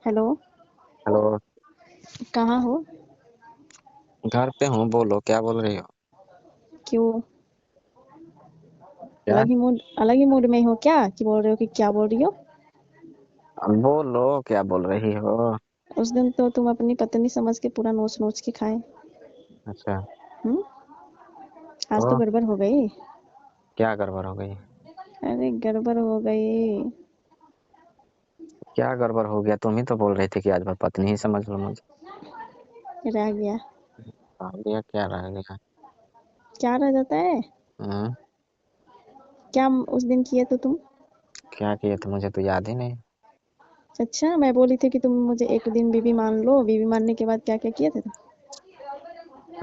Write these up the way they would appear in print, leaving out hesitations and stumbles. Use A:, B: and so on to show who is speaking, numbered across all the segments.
A: Hello.
B: Hello.
A: कहाँ हो?
B: घर पे हूँ, बोलो क्या बोल रही हो?
A: क्यों?
B: क्या?
A: अलग ही मूड में हो क्या कि बोल रहे हो कि क्या बोल रही हो?
B: बोलो क्या बोल रही हो?
A: उस दिन तो तुम अपनी पत्नी समझ के पूरा नोच नोच के खाए।
B: अच्छा।
A: हम्म। आज तो
B: तो
A: गड़बड़ हो गई।
B: क्या गड़बड़ हो गई?
A: अरे गड़बड़ हो गई।
B: क्या गड़बड़ हो गया? तुम ही तो बोल रही थी कि आज भर पत्नी ही समझ लो मुझे।
A: रह गया।
B: आ गया? क्या रह गया?
A: क्या रह जाता है?
B: हम्म।
A: क्या उस दिन किए तो तुम?
B: क्या किए थे मुझे तो याद ही नहीं।
A: अच्छा, मैं बोली थी कि तुम मुझे एक दिन बीवी मान लो, बीवी मानने के बाद क्या क्या किए थे तुम?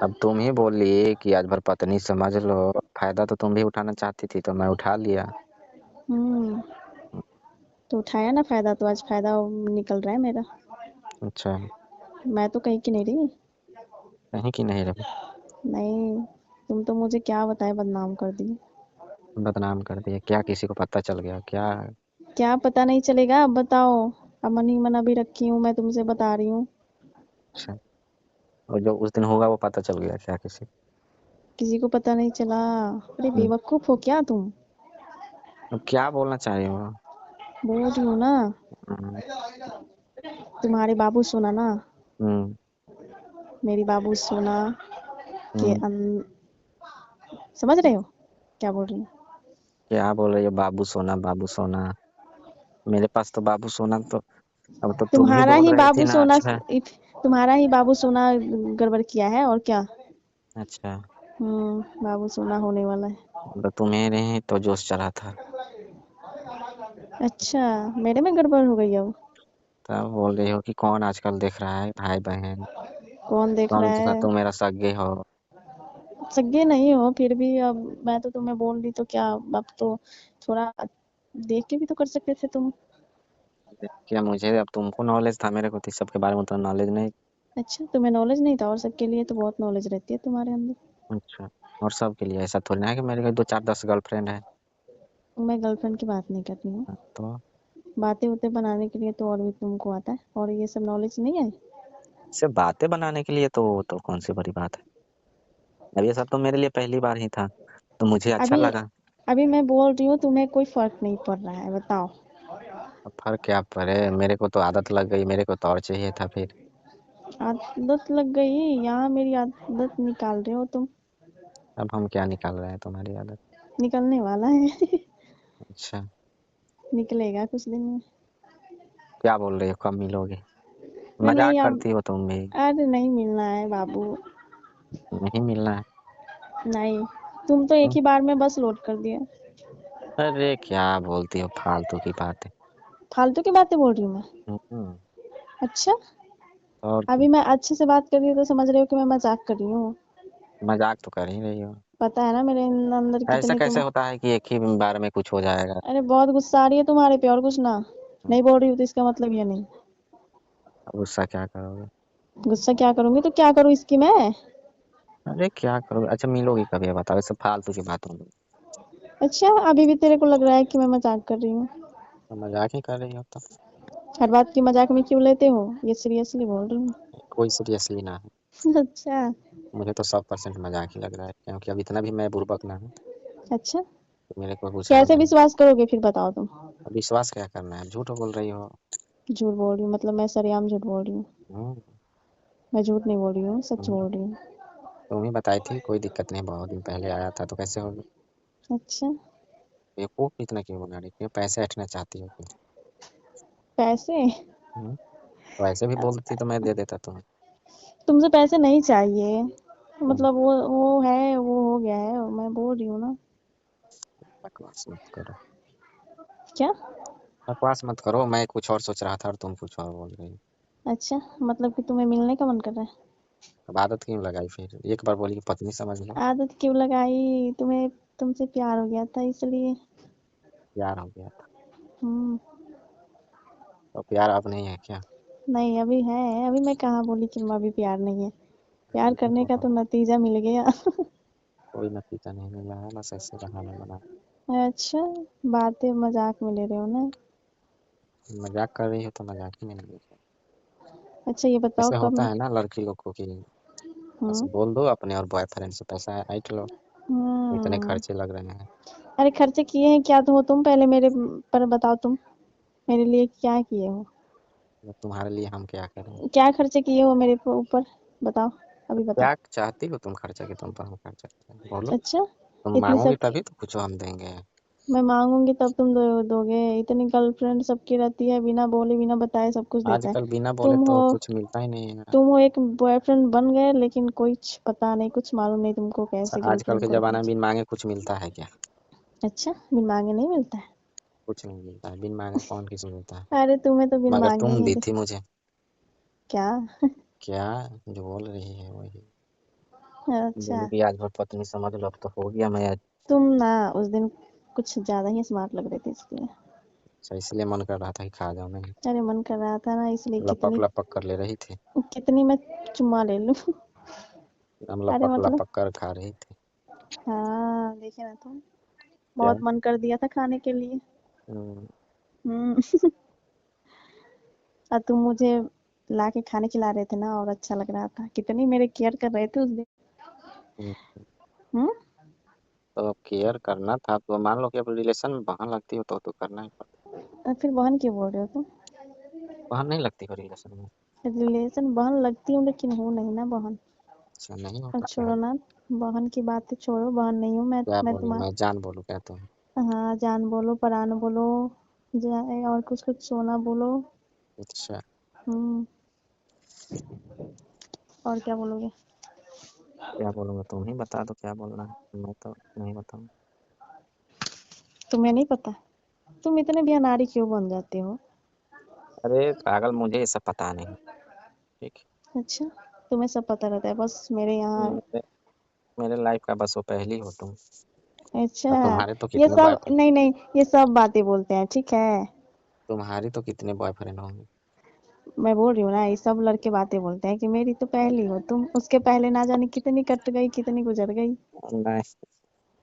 B: अब तुम ही बोली कि आज भर पत्नी समझ लो। फायदा तो तुम भी उठाना चाहती थी तो मैं उठा लिया।
A: हम्म। तो उठाया ना फायदा, तो आज फायदा निकल रहा है मेरा।
B: अच्छा।
A: मैं तो कहीं की नहीं रही।
B: कहीं की नहीं रही?
A: नहीं। तुम तो मुझे क्या बताए बदनाम कर दी।
B: बदनाम कर दिया क्या? किसी को पता चल गया क्या?
A: क्या पता नहीं चलेगा, अब बताओ। अब मन ही मन अभी रखी हूँ, मैं तुमसे बता रही हूँ।
B: अच्छा। और जो उस दिन होगा वो पता चल गया क्या किसी?
A: किसी को पता नहीं चला। अरे
B: हम्म।
A: बेवकूफ हो क्या तुम?
B: अब क्या बोलना चाह रही हो?
A: बोल रही हूँ ना।
B: हम्म।
A: तुम्हारे बाबू सोना ना।
B: हम्म।
A: मेरी बाबू सोना के
B: हम्म।
A: समझ रहे हो क्या बोल रही हूँ?
B: क्या बोल रही हो? बाबू सोना, बाबू सोना। मेरे पास तो बाबू सोना तो अब तो तुम ही
A: तुम्हारा
B: बोल
A: ही
B: रही थी
A: बाबू
B: ना।
A: सोना।
B: अच्छा।
A: तुम्हारा ही बाबू सोना गड़बड़ किया है और क्या।
B: अच्छा।
A: बाबू सोना होने वाला है।
B: तो तुम्हें नहीं तो जोश चढ़ा था।
A: अच्छा। मेरे में गड़बड़ हो गई अब?
B: तब बोल रही हो कि कौन आजकल देख रहा है भाई बहन।
A: कौन देख
B: कौन
A: रहा
B: सा
A: है?
B: तुम मेरा सगे हो?
A: सगे नहीं हो फिर भी, अब मैं तो तुम्हें बोल दी तो क्या। अब तो थोड़ा देख के भी तो कर सकते थे तुम।
B: क्या मुझे अब तुमको नॉलेज था, मेरे को तो इस सब के बारे में उतना नॉलेज नहीं।
A: अच्छा, तुम्हें नॉलेज नहीं था और सबके लिए तो बहुत नॉलेज रहती है तुम्हारे अंदर।
B: अच्छा। और सब के लिए ऐसा थोड़ी ना है कि मेरे को 2 4 10 गर्लफ्रेंड है।
A: मैं गर्लफ्रेंड की बात नहीं कर रही हूँ।
B: तो
A: बातें उतें बनाने के लिए तो और भी तुमको आता है, और ये सब नॉलेज नहीं है।
B: सिर्फ बातें बनाने के लिए तो कौन सी बड़ी बात है। अब ये सब तो मेरे लिए पहली बार ही था तो मुझे अच्छा
A: अभी
B: लगा।
A: अभी मैं बोल रही हूँ, तुम्हें कोई फर्क नहीं पड़ रहा है, बताओ।
B: अब फर्क क्या पड़े, मेरे को तो आदत लग गई, मेरे को तो और चाहिए था फिर।
A: आदत लग गई? यहाँ मेरी आदत निकाल रहे हो तुम।
B: अब हम क्या निकाल रहे हैं तुम्हारी आदत?
A: निकलने वाला है।
B: अच्छा।
A: निकलेगा कुछ दिन में।
B: क्या बोल रही हो, कब मिलोगे?
A: अरे
B: मजाक
A: नहीं अब।
B: करती हो तुम भी।
A: अरे नहीं मिलना है बाबू।
B: नहीं मिलना है?
A: नहीं। तुम तो एक
B: तो
A: ही बार में बस लोड कर दिया।
B: अरे क्या बोलती हो, फालतू की बात है।
A: फालतू की बातें बोल रही हूँ मैं?
B: हम्म।
A: अच्छा।
B: और क्या?
A: अभी मैं अच्छे से बात कर रही हूँ तो समझ रहे हो कि मैं मजाक कर रही हूँ?
B: मजाक तो कर ही रही हो।
A: पता है ना मेरे अंदर
B: ऐसा
A: कितनी
B: कैसे
A: तुम।
B: होता है कि एक ही बार में कुछ हो जाएगा?
A: अरे बहुत गुस्सा आ रही है तुम्हारे पे और कुछ ना।
B: हम्म,
A: नहीं बोल रही हूँ तो इसका मतलब ये नहीं।
B: अब गुस्सा क्या करोगे?
A: गुस्सा क्या करूंगी तो क्या करूँ इसकी मैं?
B: अरे क्या करोगे? अच्छा मिलोगी कभी, ये बताओ, सब फालतू की बात होगी।
A: अच्छा, अभी भी तेरे को लग रहा है कि मैं मजाक कर रही हूँ?
B: तो मजाक ही कर रही हो तो।
A: हर बात की मजाक में क्यों लेते हो? ये सीरियसली बोल रही हूँ।
B: कोई सीरियसली ना है।
A: अच्छा।
B: मुझे तो 100% मजाक ही लग रहा है, क्योंकि अब इतना भी मैं बुड़बक ना हूँ।
A: अच्छा।
B: तो मेरे को कुछ है
A: कैसे
B: नहीं।
A: विश्वास करोगे फिर बताओ तुम?
B: अब विश्वास क्या करना है, झूठ बोल रही हो।
A: झूठ बोल रही हूँ मतलब मैं सरेआम झूठ बोल रही हूँ?
B: हम्म।
A: मैं झूठ नहीं बोल रही हूँ, सच
B: हम्म।
A: बोल रही हूँ।
B: तुम ही बताई थी कोई दिक्कत नहीं, बहुत दिन पहले आया था तो कैसे होगी?
A: अच्छा।
B: बेवकूफ इतना क्यों बना रही, क्यों पैसे हटना चाहती हो क्यों?
A: पैसे?
B: हम्म। तो ऐसे भी बोलती तो मैं दे देता तुम्हें।
A: तुमसे पैसे नहीं चाहिए।
B: हम्म,
A: मतलब वो है, वो हो गया है, मैं बोल रही हूँ ना।
B: बकवास मत करो।
A: क्या?
B: बकवास मत करो, मैं कुछ और सोच रहा था और तुम कुछ और बोल रही हो।
A: अच्छा, मतलब कि तुम्हें मिलने का मन कर रहा है?
B: अब आदत क्यों लगाई फिर, एक बार बोली कि पत्नी समझ लो।
A: आदत क्यों लगाई तुम्हें? तुमसे प्यार हो गया था इसलिए।
B: प्यार हो गया था?
A: हम्म।
B: तो प्यार अब नहीं है क्या?
A: नहीं अभी है, अभी मैं कहाँ बोली कि अभी प्यार नहीं है। प्यार
B: नहीं
A: करने का
B: बोला।
A: तो नतीजा मिल गया।
B: कोई नतीजा नहीं मिला है, बस ऐसे बहाने बना।
A: अच्छा। बातें मजाक में ले रहे हो ना?
B: मजाक कर रही हो तो मजाक ही में नहीं लीजिए।
A: अच्छा ये बताओ
B: ऐसे
A: कब
B: होता है ना लड़की लोग को कि बस
A: हम्म
B: बोल दो अपने और बॉयफ्रेंड से पैसा ऐंठ लो, इतने
A: हम्म
B: खर्चे लग रहे हैं।
A: अरे खर्चे किए हैं क्या तो हो तुम पहले मेरे पर बताओ तुम मेरे लिए क्या किए हो
B: तो तुम्हारे लिए हम क्या करें?
A: क्या खर्चे किए हो मेरे ऊपर बताओ अभी बताओ
B: क्या चाहती हो तुम खर्चा कि तुम पर हम खर्चा करें? बोलो।
A: अच्छा
B: तुम
A: इतनी
B: मांगोगी
A: सब
B: तभी तो कुछ हम देंगे।
A: मैं मांगूंगी तब तुम दोगे इतनी गर्लफ्रेंड सबकी रहती है बिना बोले बिना बताए सब कुछ देता है
B: आजकल बिना बोले
A: तुम
B: तो
A: हो
B: कुछ मिलता ही नहीं है।
A: तुम हो एक बॉयफ्रेंड बन गए लेकिन कुछ पता नहीं कुछ मालूम नहीं तुमको
B: अच्छा,
A: कैसे
B: आजकल
A: गर्लफ्रेंड
B: के
A: को रखना
B: जमाने में बिन मांगे कुछ मिलता है क्या?
A: चाहिए अच्छा बिन मांगे नहीं मिलता है
B: कुछ नहीं मिलता है, बिन मांगे कौन किसी को मिलता है?
A: अरे तुम्हें तो बिन
B: मगर
A: मांगे
B: तुम
A: ही
B: दी
A: दे
B: थी मुझे।
A: क्या
B: क्या? जो बोल रही है वही।
A: अच्छा
B: बोली कि आज भर पत्नी समझ लो, अब तो हो गया। मैं
A: तुम ना उस दिन कुछ ज्यादा ही स्मार्ट लग रहे थे इसलिए
B: अच्छा इसलिए मन कर रहा था कि खा जाओ नहीं।
A: अरे मन कर रहा था ना इसलिए
B: लपक
A: कितनी
B: लपक कर ले रही थी।
A: कितनी मैं चुम्मा ले लूं
B: हम
A: अरे
B: लपक
A: मतलब
B: लपक कर खा रही थी।
A: हाँ देखे ना तुम
B: क्या?
A: बहुत मन कर दिया था खाने के लिए
B: हम्म,
A: हम्म और तुम मुझे ला के खाने खिला रहे थे ना और अच्छा लग रहा था कितनी मेरे केयर कर रहे थे उस दिन
B: हम्म।
A: हम्म
B: तो अब केयर करना था तो मान लो कि अब रिलेशन में बहन लगती हो तो करना ही पड़ता।
A: और फिर बहन क्यों बोल रहे हो तुम
B: बहन नहीं लगती हो रिलेशन में?
A: रिलेशन बहन लगती हूँ लेकिन हूँ नहीं ना बहन
B: अच्छा नहीं हो
A: अब
B: पाता है।
A: छोड़ो ना बहन की बातें छोड़ो बहन नहीं हूँ
B: क्या
A: मैं
B: बोलूँ,
A: तुम्हारा
B: मैं जान बोलूँ क्या तुम?
A: हाँ जान बोलो परान बोलो जाए और कुछ कुछ सोना बोलो
B: अच्छा।
A: हम्म और क्या बोलोगे
B: क्या बोलूँगा, तुम ही बता दो क्या बोलना है, मैं तो नहीं बताऊँ।
A: तुम्हें नहीं पता तुम इतने भी अनाड़ी क्यों बन जाते हो
B: अरे पागल, मुझे ये सब पता नहीं। ठीक
A: अच्छा तुम्हें सब पता रहता है बस मेरे
B: है।
A: यहाँ
B: मेरे लाइफ का बस वो पहली हो तुम। और
A: अच्छा
B: तुम्हारे तो
A: ये
B: कितने
A: सब
B: बॉयफ्रेंड?
A: नहीं नहीं ये सब बातें बोलते हैं ठीक है
B: तुम्हारी तो कितने बॉयफ्रेंड होंगे?
A: मैं बोल रही हूँ ना ये सब लड़के बातें बोलते हैं कि मेरी तो पहली हो तुम उसके पहले ना जाने कितनी कट गई कितनी गुजर गई
B: नहीं।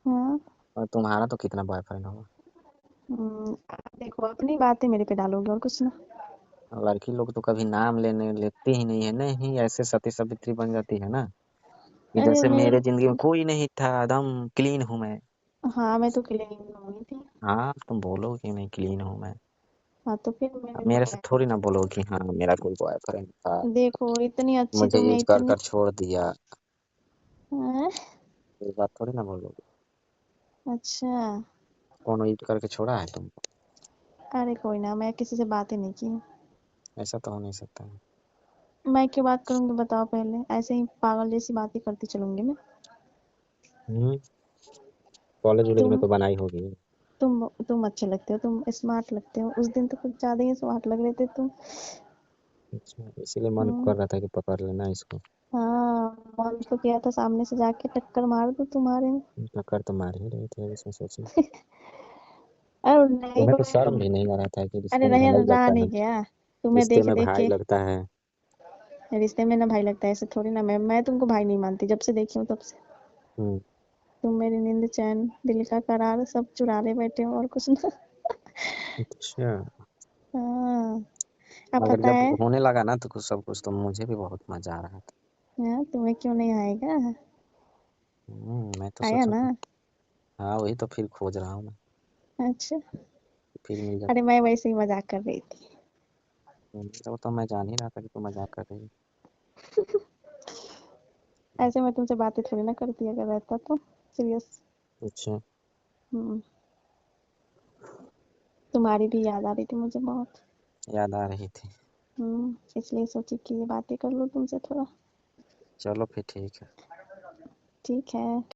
A: हाँ
B: और तुम्हारा तो कितना बॉयफ्रेंड होगा?
A: आप देखो अपनी बातें मेरे पे डालोगे और कुछ ना
B: और लड़की लोग तो कभी नाम लेने लेती ही नहीं है, नहीं ऐसे सती सावित्री बन जाती है ना कि
A: अरे
B: जैसे
A: मेरे
B: मेरे जिंदगी में कोई नहीं था, एकदम क्लीन हूँ मैं।
A: हाँ मैं तो क्लीन होनी थी
B: हाँ तुम बोलो कि मैं क्लीन हूँ मैं।
A: हाँ तो फिर
B: अब
A: मेरे तो
B: मेरे से
A: पहले
B: थोड़ी ना बोलो कि हाँ मेरा कोई बॉयफ्रेंड था,
A: देखो इतनी अच्छी
B: मुझे
A: तुम्हें
B: यूज कर
A: इतनी
B: कर छोड़ दिया।
A: हैं?
B: ये बात थोड़ी ना बोलोगे।
A: अच्छा
B: कौन यूज करके छोड़ा है तुमको?
A: अरे कोई ना मैं किसी से बातें नहीं की
B: ऐसा तो हो नहीं सकता है।
A: मैं क्यों बात करूंगी बताओ पहले ऐसे ही पागल जैसी बातें करती चलूंगी मैं
B: हम्म। कॉलेज वॉलेज में
A: तुम
B: तो बनाई होगी।
A: तुम अच्छे लगते हो तुम स्मार्ट लगते हो उस दिन तो कुछ ज्यादा ही स्मार्ट लग रहे थे तुम
B: अच्छा इसीलिए मन
A: हम्म
B: कर रहा था कि पकड़ लेना इसको।
A: हाँ मन तो किया था सामने से जाके टक्कर मार दूं तुम्हारे में
B: टक्कर तो मार ही रही थी, अब इसमें सोची।
A: अरे नहीं
B: तुम्हें तो
A: मैं
B: शर्म भी नहीं आ रहा था कि
A: अरे
B: रिश्ते में
A: रह
B: भाई
A: रहा
B: लगता
A: नहीं
B: है।
A: गया तुम्हें
B: रिश्ते
A: देख
B: में
A: देख
B: भाई
A: के
B: लगता है।
A: रिश्ते में ना भाई लगता है ऐसे थोड़ी ना मैं तुमको भाई नहीं मानती जब से देखी हूँ तब से
B: हम्म।
A: तुम मेरी नींद चैन दिल का करार सब चुरा ले बैठे हो और कुछ ना
B: अच्छा।
A: हाँ अब
B: मगर
A: पता
B: जब
A: है
B: होने लगा ना तो कुछ सब कुछ तो मुझे भी बहुत मजा आ रहा था।
A: हाँ, तुम्हें क्यों नहीं आएगा
B: मैं तो
A: आया
B: सोचूं
A: ना
B: कि हाँ वही तो फिर खोज रहा हूँ मैं।
A: अच्छा
B: फिर मिल
A: अरे
B: जाता।
A: मैं वैसे ही मजाक कर रही थी
B: तो मैं जान ही रहा था कि तू मजाक कर रही है।
A: ऐसे मैं तुमसे बातें थोड़ी ना करती अगर रहता तो सीरियस
B: अच्छा।
A: हम्म तुम्हारी भी याद आ रही थी मुझे बहुत
B: याद आ रही थी।
A: इसलिए सोची कि ये बातें कर लूँ तुमसे थोड़ा
B: चलो फिर ठीक है।
A: ठीक है